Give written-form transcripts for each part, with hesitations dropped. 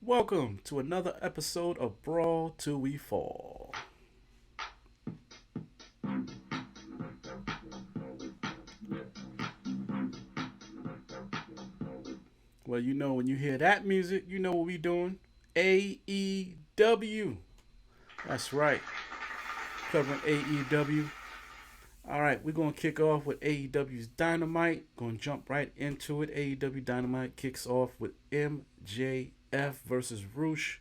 Welcome to another episode of Brawl Till We Fall. Well, you know, when you hear that music, you know what we doing. AEW. That's right. Covering AEW. All right, we're going to kick off with AEW's Dynamite. Going to jump right into it. AEW Dynamite kicks off with MJF versus Roosh.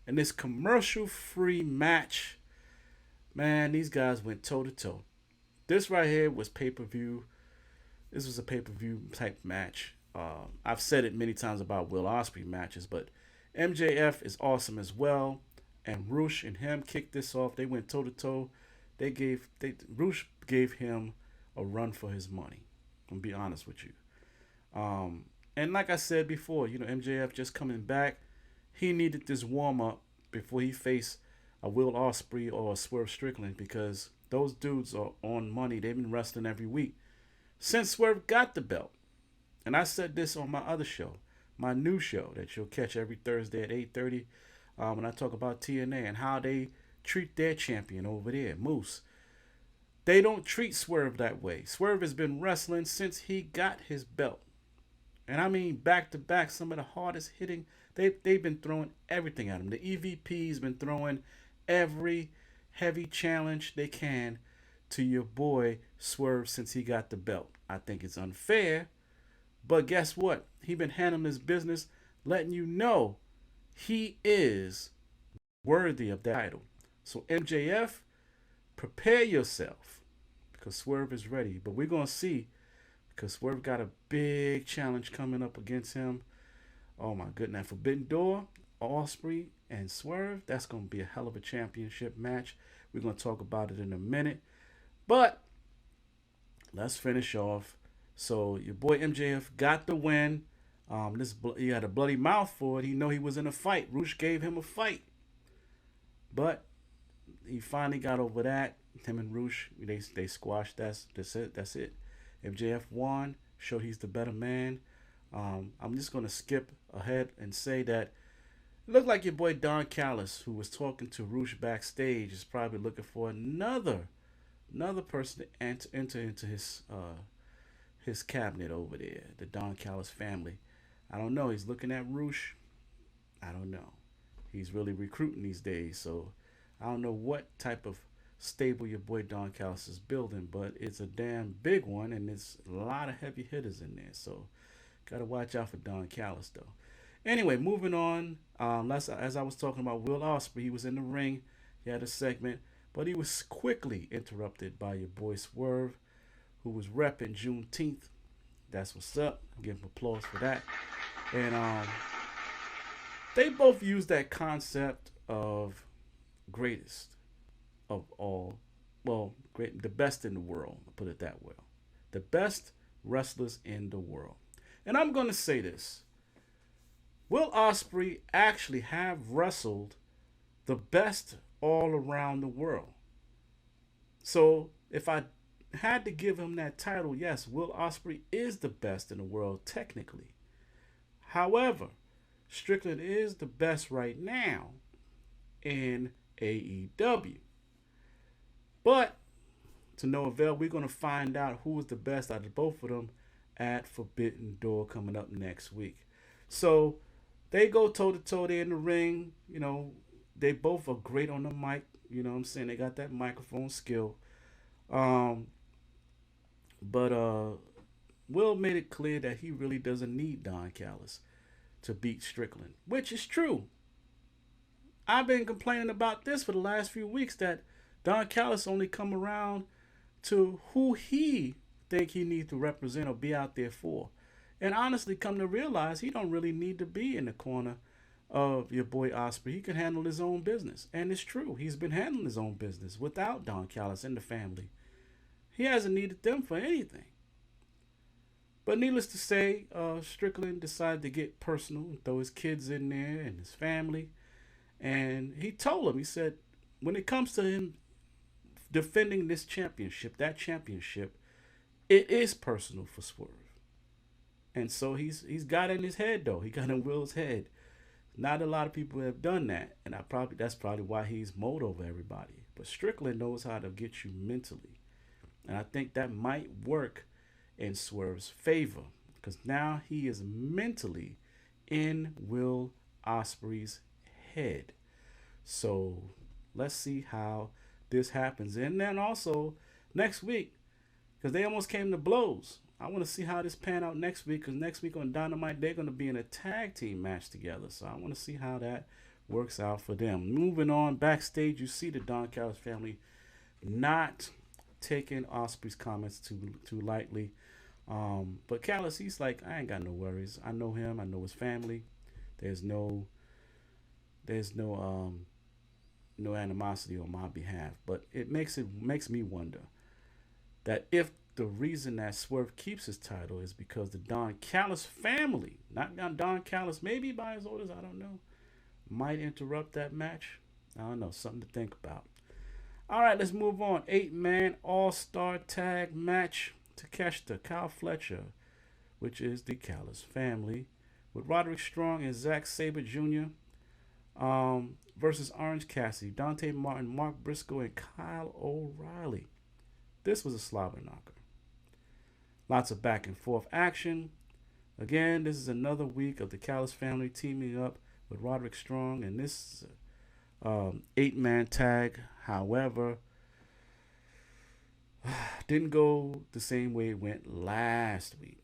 And this commercial free match, man, these guys went toe to toe. This right here was pay per view. This was a pay per view type match. I've said it many times about Will Ospreay matches, but MJF is awesome as well. And Roosh and him kicked this off. They went toe to toe. Roosh gave him a run for his money. I'm gonna be honest with you. And like I said before, you know, MJF just coming back. He needed this warm up before he faced a Will Ospreay or a Swerve Strickland because those dudes are on money. They've been wrestling every week since Swerve got the belt. And I said this on my other show, my new show that you'll catch every Thursday at 8:30 when I talk about TNA and how they treat their champion over there, Moose. They don't treat Swerve that way. Swerve has been wrestling since he got his belt. And I mean back to back, some of the hardest hitting. They've been throwing everything at him. The EVP's been throwing every heavy challenge they can to your boy Swerve since he got the belt. I think it's unfair, but guess what? He been handling his business, letting you know he is worthy of that title. So MJF, prepare yourself because Swerve is ready. But we're gonna see because Swerve got a big challenge coming up against him. Oh my goodness. Forbidden Door, Ospreay, and Swerve. That's going to be a hell of a championship match. We're going to talk about it in a minute. But let's finish off. So your boy MJF got the win. He had a bloody mouth for it. He know he was in a fight. Roosh gave him a fight. But he finally got over that. Him and Roosh, they squashed. That's it. That's it. MJF won. Showed he's the better man. I'm just going to skip ahead and say that it looked like your boy Don Callis, who was talking to Roosh backstage, is probably looking for another person to enter into his cabinet over there, the Don Callis family. I don't know. He's looking at Roosh. I don't know. He's really recruiting these days, so I don't know what type of stable your boy Don Callis is building, but it's a damn big one, and there's a lot of heavy hitters in there, so gotta watch out for Don Callis though. Anyway, moving on. As I was talking about Will Ospreay, he was in the ring. He had a segment, but he was quickly interrupted by your boy Swerve, who was repping Juneteenth. That's what's up. Give him applause for that. And they both used that concept of greatest of all. Well, great, the best in the world. I'll put it that way. The best wrestlers in the world. And I'm going to say this. Will Ospreay actually have wrestled the best all around the world? So if I had to give him that title, yes, Will Ospreay is the best in the world technically. However, Strickland is the best right now in AEW. But to no avail, we're going to find out who is the best out of both of them at Forbidden Door coming up next week. So they go toe to toe there in the ring. You know, they both are great on the mic. You know what I'm saying? They got that microphone skill. Um, but Will made it clear that he really doesn't need Don Callis to beat Strickland, which is true. I've been complaining about this for the last few weeks that Don Callis only come around to who he think he needs to represent or be out there for. And honestly, come to realize he don't really need to be in the corner of your boy Ospreay. He can handle his own business. And it's true. He's been handling his own business without Don Callis and the family. He hasn't needed them for anything. But needless to say, Strickland decided to get personal and throw his kids in there and his family. And he told him, he said, when it comes to him defending this championship, that championship, it is personal for Swerve. And so he's got it in his head though. He got in Will's head. Not a lot of people have done that, and that's probably why he's mowed over everybody. But Strickland knows how to get you mentally, and I think that might work in Swerve's favor because now he is mentally in Will Ospreay's head. So let's see how this happens, and then also next week because they almost came to blows. I want to see how this pan out next week because next week on Dynamite they're going to be in a tag team match together. So I want to see how that works out for them. Moving on backstage, you see the Don Callis family not taking Ospreay's comments too lightly. But Callis, he's like, I ain't got no worries. I know him. I know his family. There's no no animosity on my behalf. But it makes me wonder that if the reason that Swerve keeps his title is because the Don Callis family, not Don Callis, maybe by his orders, I don't know, might interrupt that match. I don't know, something to think about. All right, let's move on. 8-man all-star tag match. Takeshita, Kyle Fletcher, which is the Callis family, with Roderick Strong and Zack Sabre Jr. Versus Orange Cassidy, Dante Martin, Mark Briscoe, and Kyle O'Reilly. This was a slobber knocker. Lots of back and forth action. Again, this is another week of the Callis family teaming up with Roderick Strong, and this 8-man tag. However, didn't go the same way it went last week.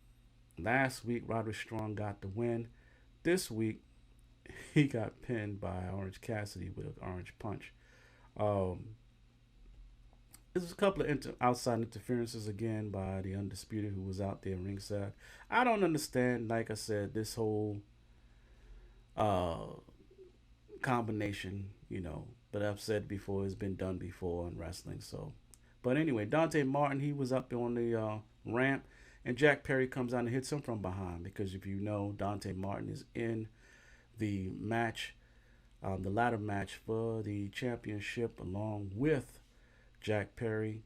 Last week, Roderick Strong got the win. This week, he got pinned by Orange Cassidy with an orange punch. Um, there's a couple of outside interferences again by the Undisputed who was out there ringside. I don't understand, like I said, this whole uh, combination, but I've said before, it's been done before in wrestling. So, but anyway, Dante Martin, he was up on the ramp, and Jack Perry comes out and hits him from behind because if you know, Dante Martin is in the match, the ladder match for the championship, along with Jack Perry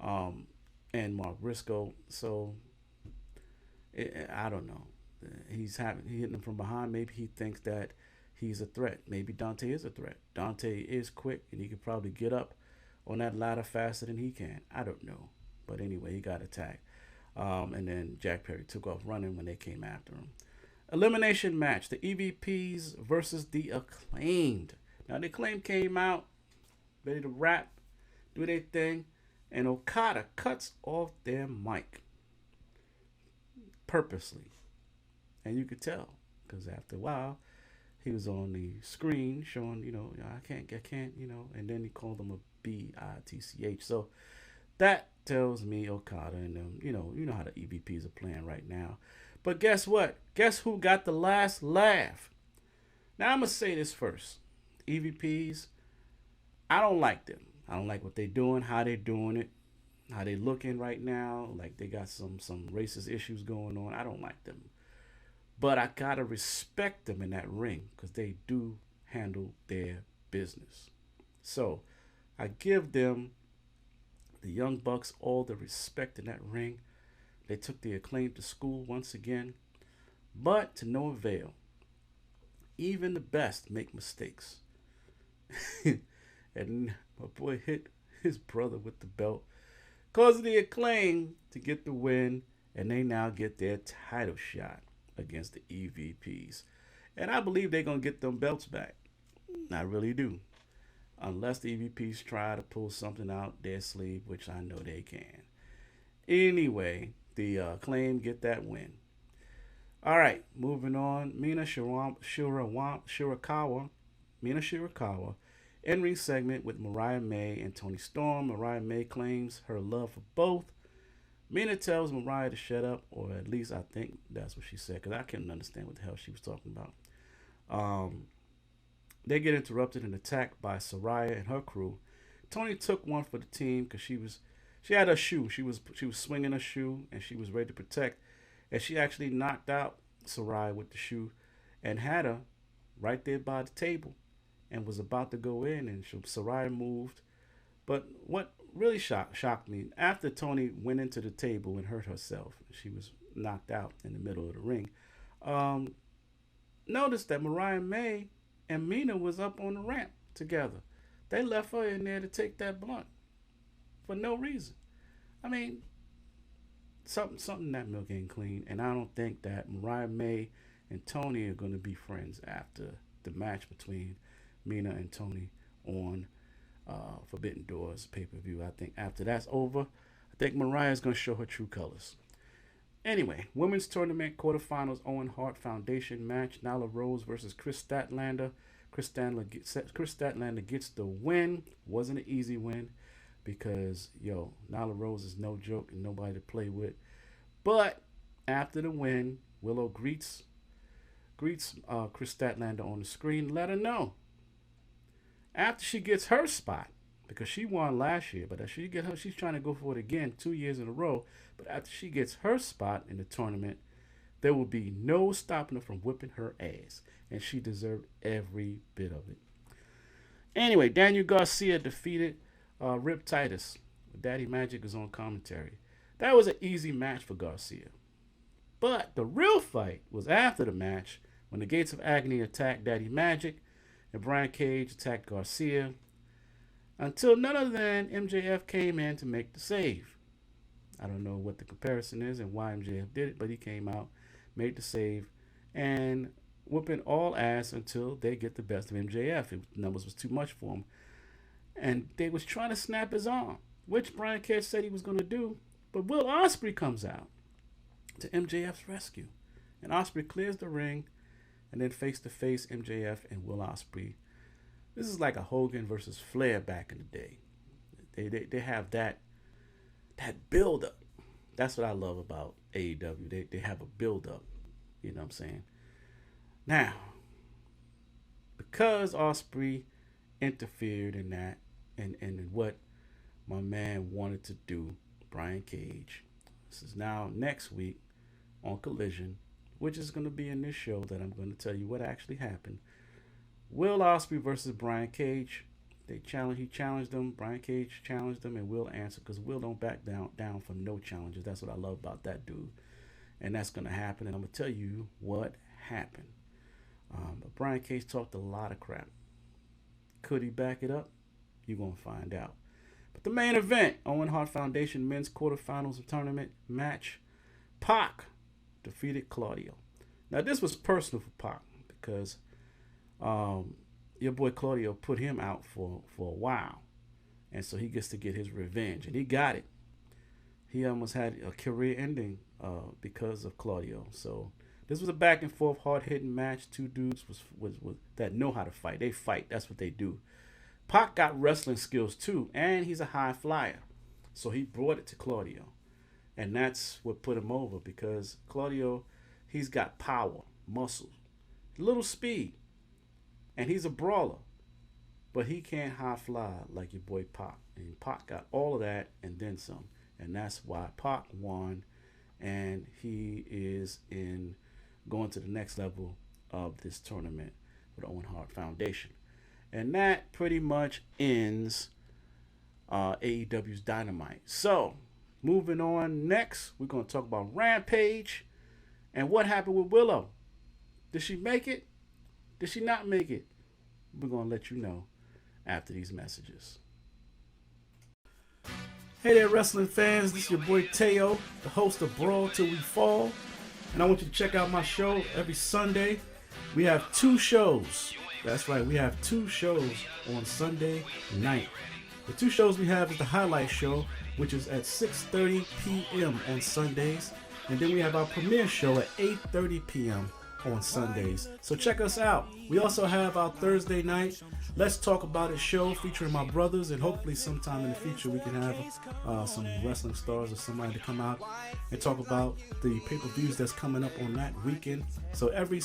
and Mark Briscoe. So I don't know. He hitting him from behind. Maybe he thinks that he's a threat. Maybe Dante is a threat. Dante is quick and he could probably get up on that ladder faster than he can. I don't know. But anyway, he got attacked. And then Jack Perry took off running when they came after him. Elimination match. The EVPs versus the Acclaimed. Now, the Acclaimed came out ready to rap, do their thing, and Okada cuts off their mic purposely. And you could tell because after a while, he was on the screen showing, I can't, and then he called them a bitch. So that tells me Okada and them, you know how the EVPs are playing right now. But guess what? Guess who got the last laugh? Now I'm gonna say this first. EVPs, I don't like them. I don't like what they're doing, how they're doing it, how they looking right now. Like they got some racist issues going on. I don't like them. But I gotta respect them in that ring because they do handle their business. So I give them, the Young Bucks, all the respect in that ring. They took the Acclaim to school once again, but to no avail. Even the best make mistakes. And my boy hit his brother with the belt, causing the Acclaim to get the win, and they now get their title shot against the EVPs. And I believe they're going to get them belts back. I really do. Unless the EVPs try to pull something out their sleeve, which I know they can. Anyway, the Acclaim get that win. All right, moving on. Mina Shirakawa, in-ring segment with Mariah May and Toni Storm. Mariah May claims her love for both. Mina tells Mariah to shut up, or at least I think that's what she said, because I couldn't understand what the hell she was talking about. They get interrupted and attacked by Saraya and her crew. Toni took one for the team because she had her shoe. She was swinging her shoe and she was ready to protect, and she actually knocked out Saraya with the shoe and had her right there by the table and was about to go in, and Saraya moved. But what really shocked me, after Toni went into the table and hurt herself, she was knocked out in the middle of the ring. Um, notice that Mariah May and Mina was up on the ramp together. They left her in there to take that blunt for no reason. I mean, something that milk ain't clean, and I don't think that Mariah May and Tony are going to be friends after the match between Mina and Tony on Forbidden Doors pay-per-view. I think after that's over, I think Mariah's going to show her true colors. Anyway, women's tournament quarterfinals, Owen Hart Foundation match, Nyla Rose versus Chris Statlander. Chris Statlander gets the win. Wasn't an easy win because, Nyla Rose is no joke and nobody to play with. But after the win, Willow greets Chris Statlander on the screen, let her know. After she gets her spot, because she won last year, but she's trying to go for it again 2 years in a row. But after she gets her spot in the tournament, there will be no stopping her from whipping her ass. And she deserved every bit of it. Anyway, Daniel Garcia defeated Rip Titus. Daddy Magic is on commentary. That was an easy match for Garcia. But the real fight was after the match when the Gates of Agony attacked Daddy Magic and Brian Cage attacked Garcia until none other than MJF came in to make the save. I don't know what the comparison is and why MJF did it, but he came out, made the save, and whooping all ass until they get the best of MJF. The numbers was too much for him. And they was trying to snap his arm, which Brian Cage said he was going to do. But Will Ospreay comes out to MJF's rescue. And Ospreay clears the ring, and then face-to-face MJF and Will Ospreay. This is like a Hogan versus Flair back in the day. They have that build-up. That's what I love about AEW. They have a build-up. You know what I'm saying? Now, because Ospreay interfered in that and what my man wanted to do, Brian Cage, this is now next week on Collision, which is going to be in this show that I'm going to tell you what actually happened. Will Ospreay versus Brian Cage. He challenged him. Brian Cage challenged him, and Will answered because Will don't back down from no challenges. That's what I love about that dude, and that's going to happen. And I'm going to tell you what happened. But Brian Cage talked a lot of crap. Could he back it up? You're going to find out. But the main event, Owen Hart Foundation men's quarterfinals tournament match, Pac defeated Claudio. Now, this was personal for Pac because your boy Claudio put him out for a while. And so he gets to get his revenge. And he got it. He almost had a career ending because of Claudio. So this was a back and forth, hard-hitting match. Two dudes was that know how to fight. They fight. That's what they do. Pac got wrestling skills too, and he's a high flyer. So he brought it to Claudio. And that's what put him over because Claudio, he's got power, muscle, little speed. And he's a brawler. But he can't high fly like your boy Pac. And Pac got all of that and then some. And that's why Pac won. And he is going to the next level of this tournament with Owen Hart Foundation. And that pretty much ends AEW's Dynamite. So, moving on next, we're going to talk about Rampage and what happened with Willow. Did she make it? Did she not make it? We're going to let you know after these messages. Hey there, wrestling fans. This is your boy Teo, the host of Brawl Till We Fall. And I want you to check out my show every Sunday. We have 2 shows. That's right, we have 2 shows on Sunday night. The 2 shows we have is the Highlight Show, which is at 6:30 p.m. on Sundays. And then we have our premiere show at 8:30 p.m. on Sundays. So check us out. We also have our Thursday night Let's Talk About It show featuring my brothers, and hopefully sometime in the future we can have some wrestling stars or somebody to come out and talk about the pay-per-views that's coming up on that weekend. So every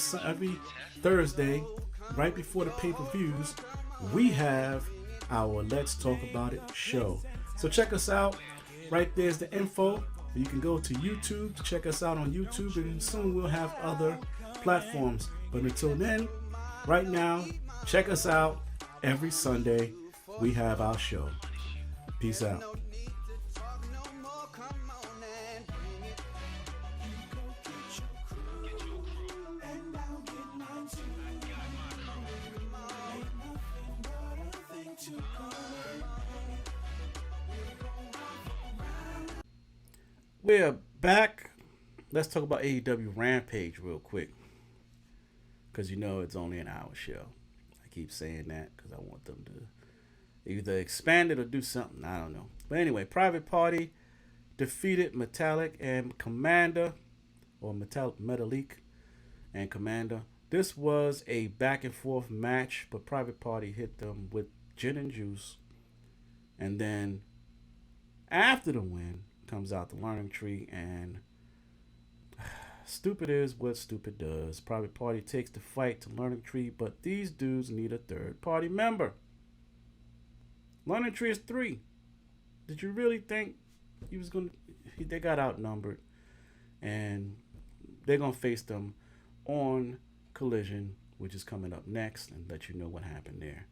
Thursday, right before the pay-per-views, we have our Let's Talk About It show. So check us out. Right there's the info. You can go to YouTube to check us out on YouTube, and soon we'll have other platforms. But until then, right now, check us out. Every Sunday, we have our show. Peace out. We're back. Let's talk about AEW Rampage real quick. Because you know it's only an hour show. I keep saying that because I want them to either expand it or do something. I don't know. But anyway, Private Party defeated Metallic and Commander, or Metalik and Commander. This was a back and forth match, but Private Party hit them with gin and juice. And then after the win comes out the learning tree, and stupid is what stupid does. Private Party takes the fight to learning tree, but these dudes need a third party member. Learning tree is 3. Did you really think he was gonna? They got outnumbered, and they're gonna face them on Collision, which is coming up next, and let you know what happened there.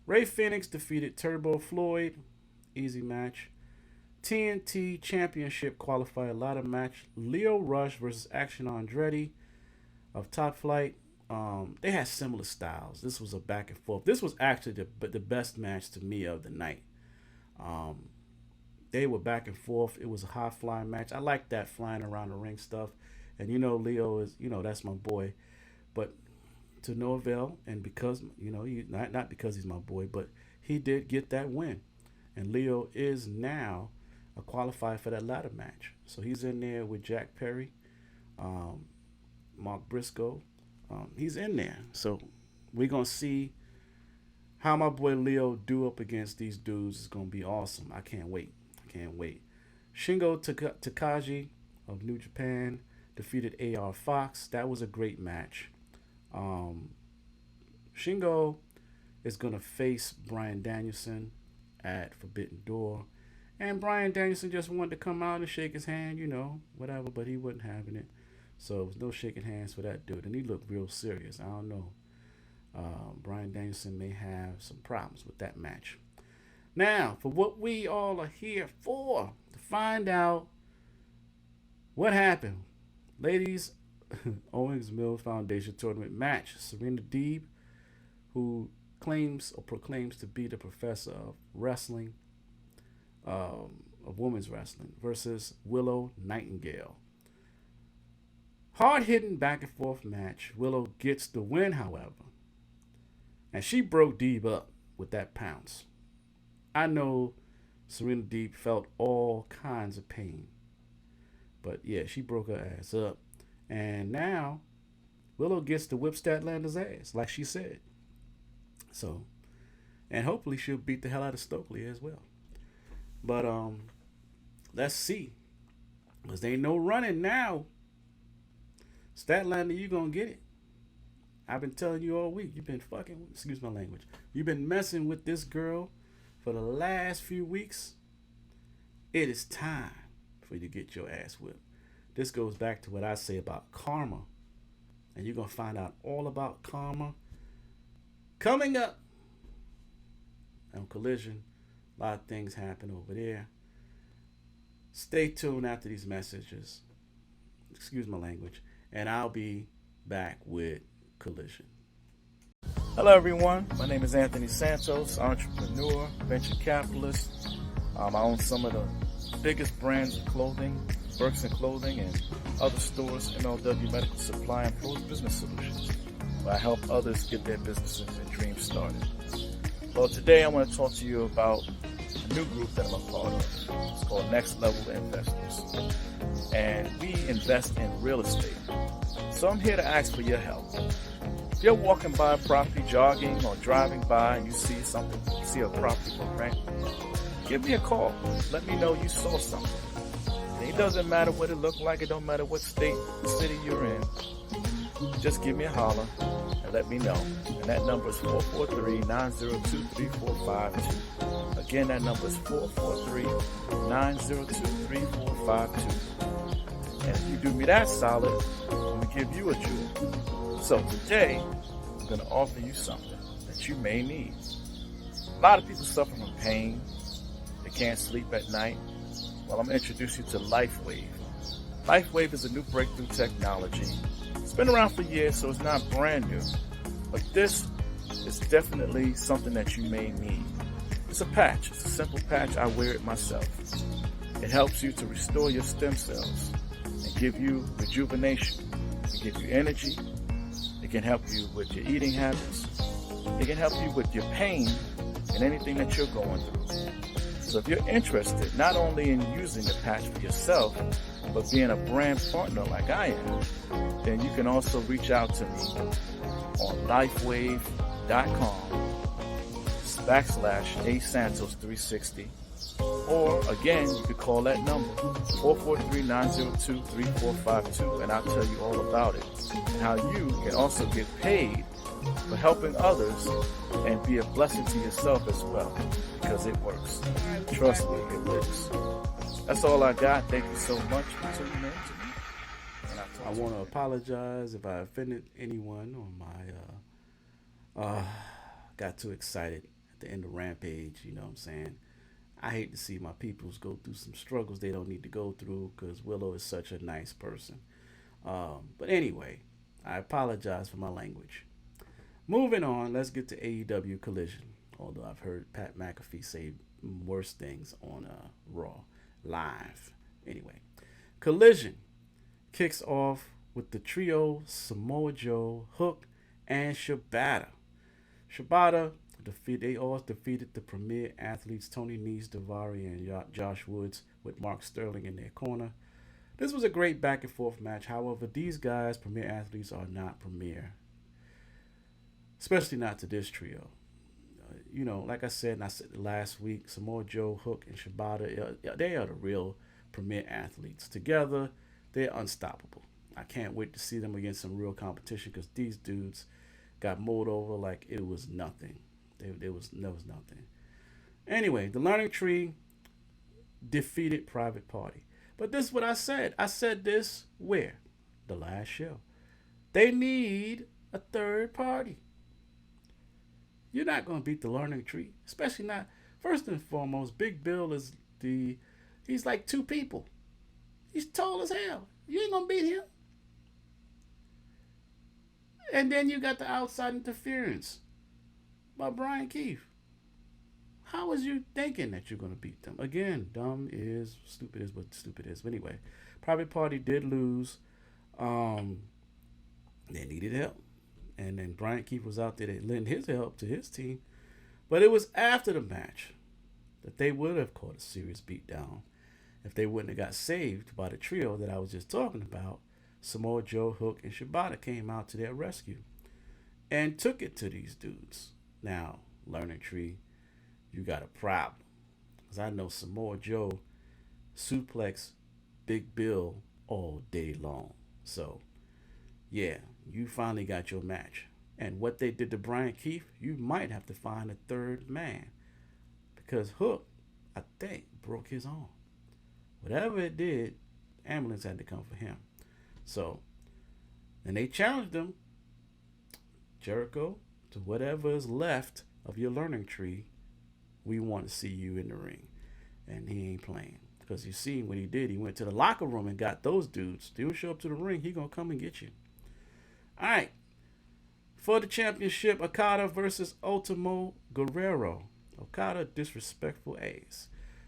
Ray Phoenix defeated Turbo Floyd, easy match. TNT Championship qualifier ladder match: Leo Rush versus Action Andretti of Top Flight. They had similar styles. This was a back and forth. This was actually the best match to me of the night. They were back and forth. It was a high flying match. I like that flying around the ring stuff. And Leo is, that's my boy. But to no avail. And because, he, not because he's my boy, but he did get that win. And Leo is now a qualifier for that ladder match. So he's in there with Jack Perry, Mark Briscoe. He's in there. So we're going to see how my boy Leo do up against these dudes. Is going to be awesome. I can't wait. Shingo Takagi of New Japan defeated AR Fox. That was a great match. Shingo is going to face Bryan Danielson at Forbidden Door. And Bryan Danielson just wanted to come out and shake his hand, whatever, but he wasn't having it. So it was no shaking hands for that dude. And he looked real serious. I don't know. Bryan Danielson may have some problems with that match. Now, for what we all are here for, to find out what happened. Ladies, Owens Mills Foundation tournament match. Serena Deeb, who claims or proclaims to be the professor of wrestling, of women's wrestling, versus Willow Nightingale. Hard-hitting back and forth match. Willow gets the win, however. And she broke Deeb up with that pounce. I know Serena Deeb felt all kinds of pain. But yeah, she broke her ass up. And now Willow gets to whip Statlander's ass, like she said. So, and hopefully she'll beat the hell out of Stokely as well. But let's see. Because there ain't no running now. Statlander, you gonna get it. I've been telling you all week. You've been fucking, excuse my language. You've been messing with this girl for the last few weeks. It is time for you to get your ass whipped. This goes back to what I say about karma. And you're going to find out all about karma coming up on Collision. A lot of things happen over there. Stay tuned after these messages. Excuse my language. And I'll be back with Collision. Hello everyone, my name is Anthony Santos, entrepreneur, venture capitalist. I own some of the biggest brands of clothing, Burks and Clothing, and other stores, MLW Medical Supply and Pros Business Solutions, where I help others get their businesses and dreams started. Well, today I want to talk to you about a new group that I'm a part of. It's called Next Level Investors. And we invest in real estate. So I'm here to ask for your help. If you're walking by a property, jogging or driving by, and you see a property for rent, give me a call. Let me know you saw something. And it doesn't matter what it looked like. It don't matter what state, city you're in. Just give me a holler and let me know. And that number is 443-902-3452. Again, that number is 443-902-3452. And if you do me that solid, I'm going to give you a jewel. So today, I'm going to offer you something that you may need. A lot of people suffer from pain. They can't sleep at night. Well, I'm going to introduce you to LifeWave. LifeWave is a new breakthrough technology. It's been around for years, so it's not brand new. But this is definitely something that you may need. It's a patch. It's a simple patch. I wear it myself. It helps you to restore your stem cells and give you rejuvenation. It gives you energy. It can help you with your eating habits. It can help you with your pain and anything that you're going through. So if you're interested not only in using the patch for yourself, but being a brand partner like I am, then you can also reach out to me on lifewave.com/asantos360. Or again, you could call that number, 443-902-3452, and I'll tell you all about it and how you can also get paid for helping others and be a blessing to yourself as well, because it works. Trust me, it works. That's all I got. Thank you so much for tuning in to me. And I want to apologize if I offended anyone on my got too excited at the end of Rampage. You know what I'm saying? I hate to see my peoples go through some struggles they don't need to go through because Willow is such a nice person. But anyway, I apologize for my language. Moving on, let's get to AEW Collision. Although I've heard Pat McAfee say worse things on Raw live. Anyway, Collision kicks off with the trio Samoa Joe, Hook, and Shibata. They all defeated the premier athletes Tony Nese, Daivari, and Josh Woods with Mark Sterling in their corner. This was a great back and forth match. However, these guys, premier athletes, are not premier, especially not to this trio. Like I said, and I said last week, Samoa Joe, Hook, and Shibata, they are the real premier athletes. Together, they're unstoppable. I can't wait to see them against some real competition because these dudes got mowed over like it was nothing. There was nothing. Anyway, the Learning Tree defeated Private Party. But this is what I said. I said this where? The last show. They need a third party. You're not going to beat the Learning Tree, especially not. First and foremost, Big Bill he's like two people. He's tall as hell. You ain't going to beat him. And then you got the outside interference by Brian Keith. How was you thinking that you're going to beat them? Again, dumb is, stupid is what stupid is. But anyway, Private Party did lose. They needed help. And then Brian Keith was out there lending his help to his team. But it was after the match that they would have caught a serious beatdown if they wouldn't have got saved by the trio that I was just talking about. Samoa Joe, Hook, and Shibata came out to their rescue and took it to these dudes. Now, Learning Tree, you got a problem. Because I know Samoa Joe suplex Big Bill all day long. So, yeah, you finally got your match. And what they did to Brian Keith, you might have to find a third man. Because Hook, I think, broke his arm. Whatever it did, ambulance had to come for him. So, and they challenged him, Jericho, to whatever is left of your Learning Tree, we want to see you in the ring. And he ain't playing. Because you see what he did. He went to the locker room and got those dudes. They don't show up to the ring, he going to come and get you. All right. For the championship, Okada versus Ultimo Guerrero. Okada, disrespectful ace.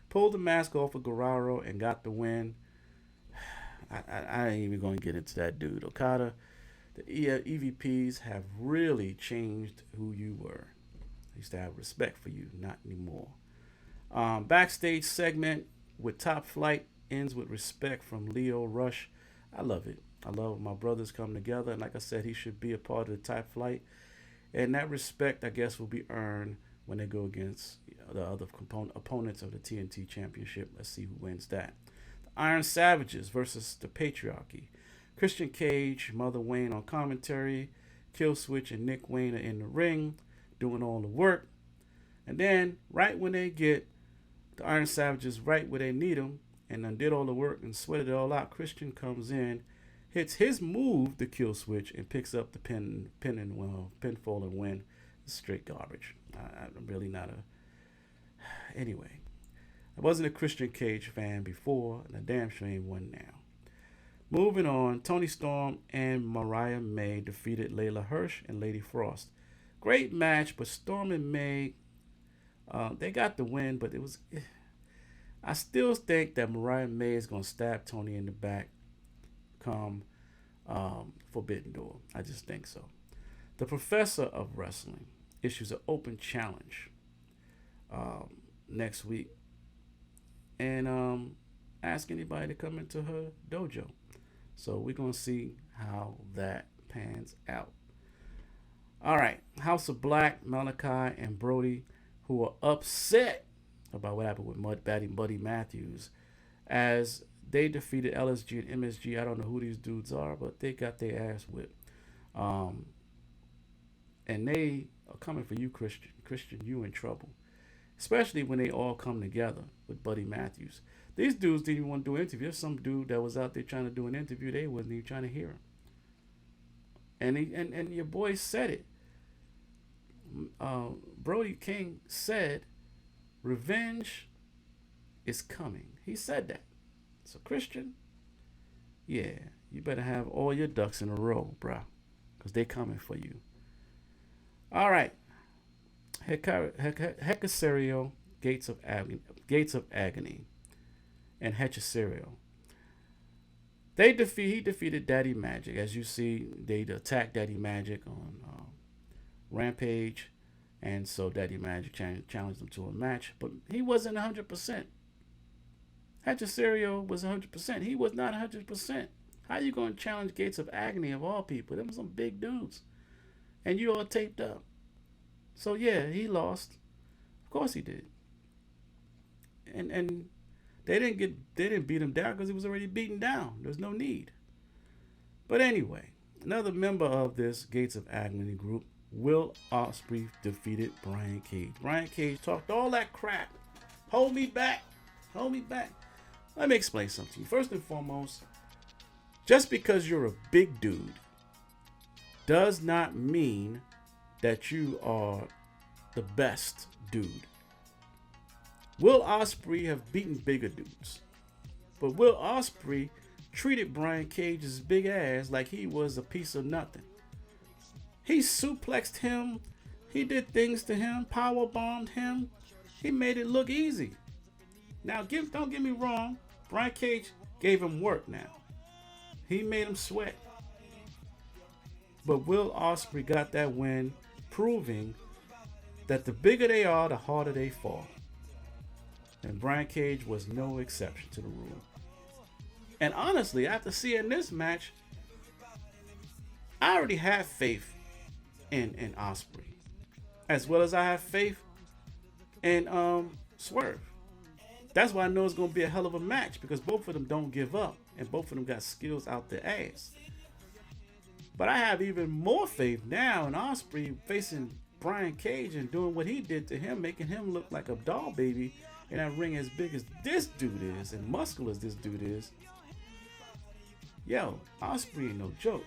Pulled the mask off of Guerrero and got the win. I ain't even going to get into that dude. Okada, the EVPs have really changed who you were. I used to have respect for you, not anymore. Backstage segment with Top Flight ends with respect from Leo Rush. I love it. I love when my brothers come together. And like I said, he should be a part of the Top Flight. And that respect, I guess, will be earned when they go against the other opponents of the TNT Championship. Let's see who wins that. Iron Savages versus the Patriarchy. Christian Cage, Mother Wayne on commentary. Killswitch and Nick Wayne are in the ring doing all the work. And then, right when they get the Iron Savages right where they need them and then did all the work and sweated it all out, Christian comes in, hits his move, the Killswitch, and picks up the pinfall and win. It's straight garbage. I'm really not a... Anyway. I wasn't a Christian Cage fan before, and I damn sure ain't one now. Moving on, Tony Storm and Mariah May defeated Layla Hirsch and Lady Frost. Great match, but Storm and May, they got the win, but it was... I still think that Mariah May is gonna stab Tony in the back come Forbidden Door. I just think so. The professor of wrestling issues an open challenge next week and ask anybody to come into her dojo. So we're gonna see how that pans out. All right, House of Black, Malachi, and Brody, who are upset about what happened with Buddy Matthews, as they defeated LSG and MSG. I don't know who these dudes are, but they got their ass whipped. And they are coming for you, Christian. Christian, you in trouble. Especially when they all come together with Buddy Matthews. These dudes didn't even want to do an interview. There's some dude that was out there trying to do an interview. They wasn't even trying to hear him. And your boy said it. Brody King said, revenge is coming. He said that. So Christian, yeah, you better have all your ducks in a row, bruh, because they coming for you. All right. Hecasario, Gates of Agony, and Hecasario. He defeated Daddy Magic. As you see, they attacked Daddy Magic on Rampage, and so Daddy Magic challenged him to a match, but he wasn't 100%. Hecasario was 100%. He was not 100%. How you going to challenge Gates of Agony of all people? Them some big dudes, and you all taped up. So yeah, he lost. Of course he did. And they didn't beat him down because he was already beaten down. There's no need. But anyway, another member of this Gates of Agony group, Will Ospreay, defeated Brian Cage. Brian Cage talked all that crap. Hold me back. Hold me back. Let me explain something to you. First and foremost, just because you're a big dude does not mean that you are the best dude. Will Ospreay have beaten bigger dudes, but Will Ospreay treated Brian Cage's big ass like he was a piece of nothing. He suplexed him, he did things to him, power bombed him. He made it look easy. Now, don't get me wrong, Brian Cage gave him work now. He made him sweat. But Will Ospreay got that win, proving that the bigger they are, the harder they fall. And Brian Cage was no exception to the rule. And honestly, after seeing this match, I already have faith in Ospreay, as well as I have faith in Swerve. That's why I know it's going to be a hell of a match, because both of them don't give up, and both of them got skills out their ass. But I have even more faith now in Ospreay facing Brian Cage and doing what he did to him, making him look like a doll baby in that ring as big as this dude is and muscular as this dude is. Yo, Ospreay ain't no joke.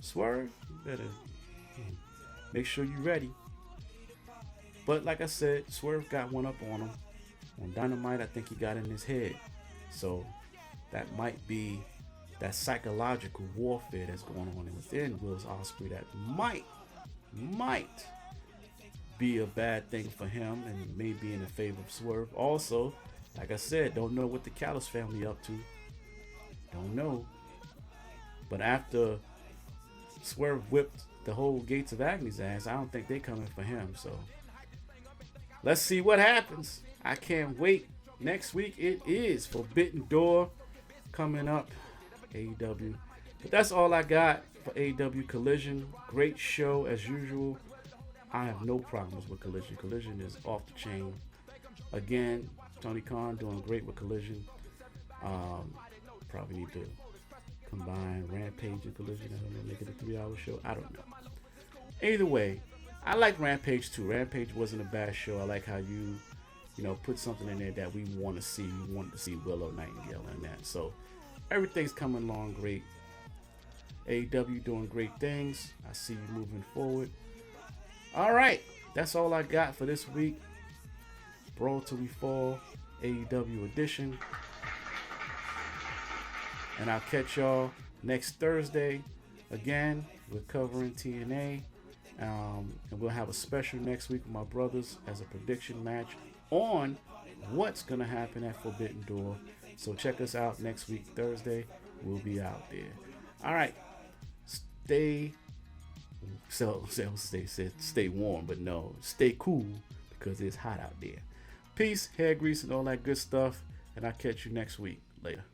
Swerve, you better make sure you're ready. But like I said, Swerve got one up on him. On Dynamite, I think he got in his head. So that might be that psychological warfare that's going on within Will Ospreay that might be a bad thing for him and may be in the favor of Swerve. Also, like I said, don't know what the Callis family up to. Don't know. But after Swerve whipped the whole Gates of Agony's ass, I don't think they coming for him. So let's see what happens. I can't wait. Next week it is Forbidden Door coming up. AEW. But that's all I got for AEW Collision. Great show as usual. I have no problems with Collision. Collision is off the chain. Again, Tony Khan doing great with Collision. Probably need to combine Rampage and Collision and make it a 3-hour show. I don't know. Either way, I like Rampage too. Rampage wasn't a bad show. I like how you put something in there that we want to see. We wanted to see Willow Nightingale in that. So everything's coming along great. AEW doing great things. I see you moving forward. All right, that's all I got for this week. Brawl Till We Fall, AEW edition. And I'll catch y'all next Thursday. Again, we're covering TNA. And we'll have a special next week with my brothers as a prediction match on what's gonna happen at Forbidden Door. So check us out next week, Thursday. We'll be out there. All right. Stay stay warm, but no, stay cool because it's hot out there. Peace, hair grease, and all that good stuff. And I'll catch you next week. Later.